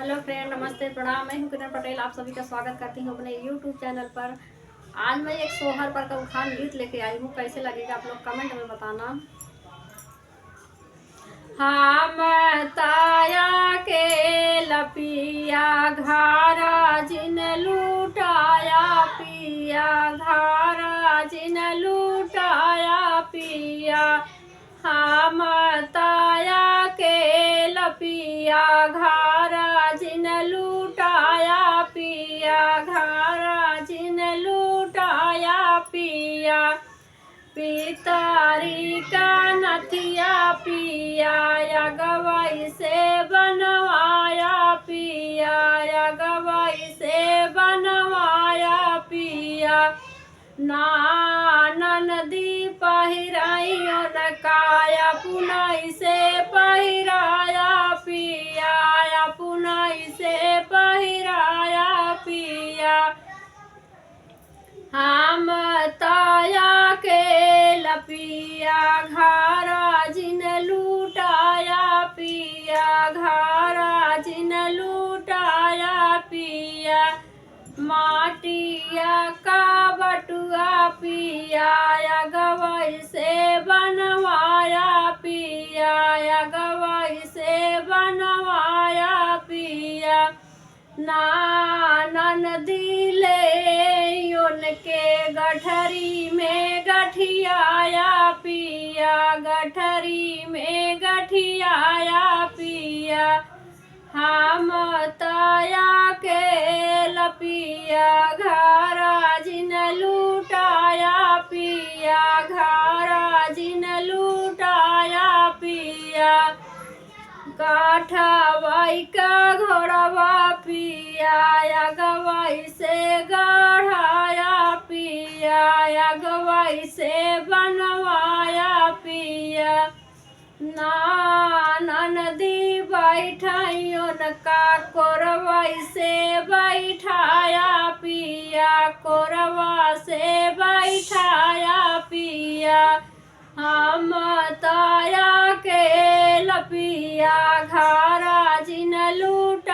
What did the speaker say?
Hello friend, नमस्ते, प्रणाम। मैं हूं किरण पटेल। आप सभी का स्वागत करती हूं अपने यूट्यूब चैनल पर। आज मैं एक सोहर पर का उखान गीत लेके आई हूं। कैसे लगेगा आप लोग कमेंट में बताना। हम ताया के लपिया घारा जिन लूटाया पिया, घारा जिन लूटाया पिया। हम ताया के लपिया घारा जिन लूटाया पिया, घारा जिन लूटाया पिया। पितारी का नथिया पिया, या गवाई से बनवाया पिया, या गवाई से बनवाया पिया। नदी पहिराइयो न काया, पुनाई से पहिराया पिया, या पुनाई से पहिराया पिया। हम ताया के लपिया घारा जिन लूटाया पिया, घारा जिन लूटाया पिया। माटिया का बटुआ पिया, या गवाई से बनवाया पिया, या गवाई से बनवाया पिया। नदी ले उनके गठरी में गठियाया पिया, गठरी में गठियाया पिया। हम ताया के लपिया घारा जिन लूटाया पिया, घारा जिन लूटाया पिया। काठवाई का घोड़वा पिया, या गवाई से गढ़ाया पिया, या गवाई से बनवाया पिया। नदी बैठाइयो न का कोरवाई से बैठाया पिया, कोरवा से बैठाया पिया। हम ताया के लपिया घारा जिन लूटा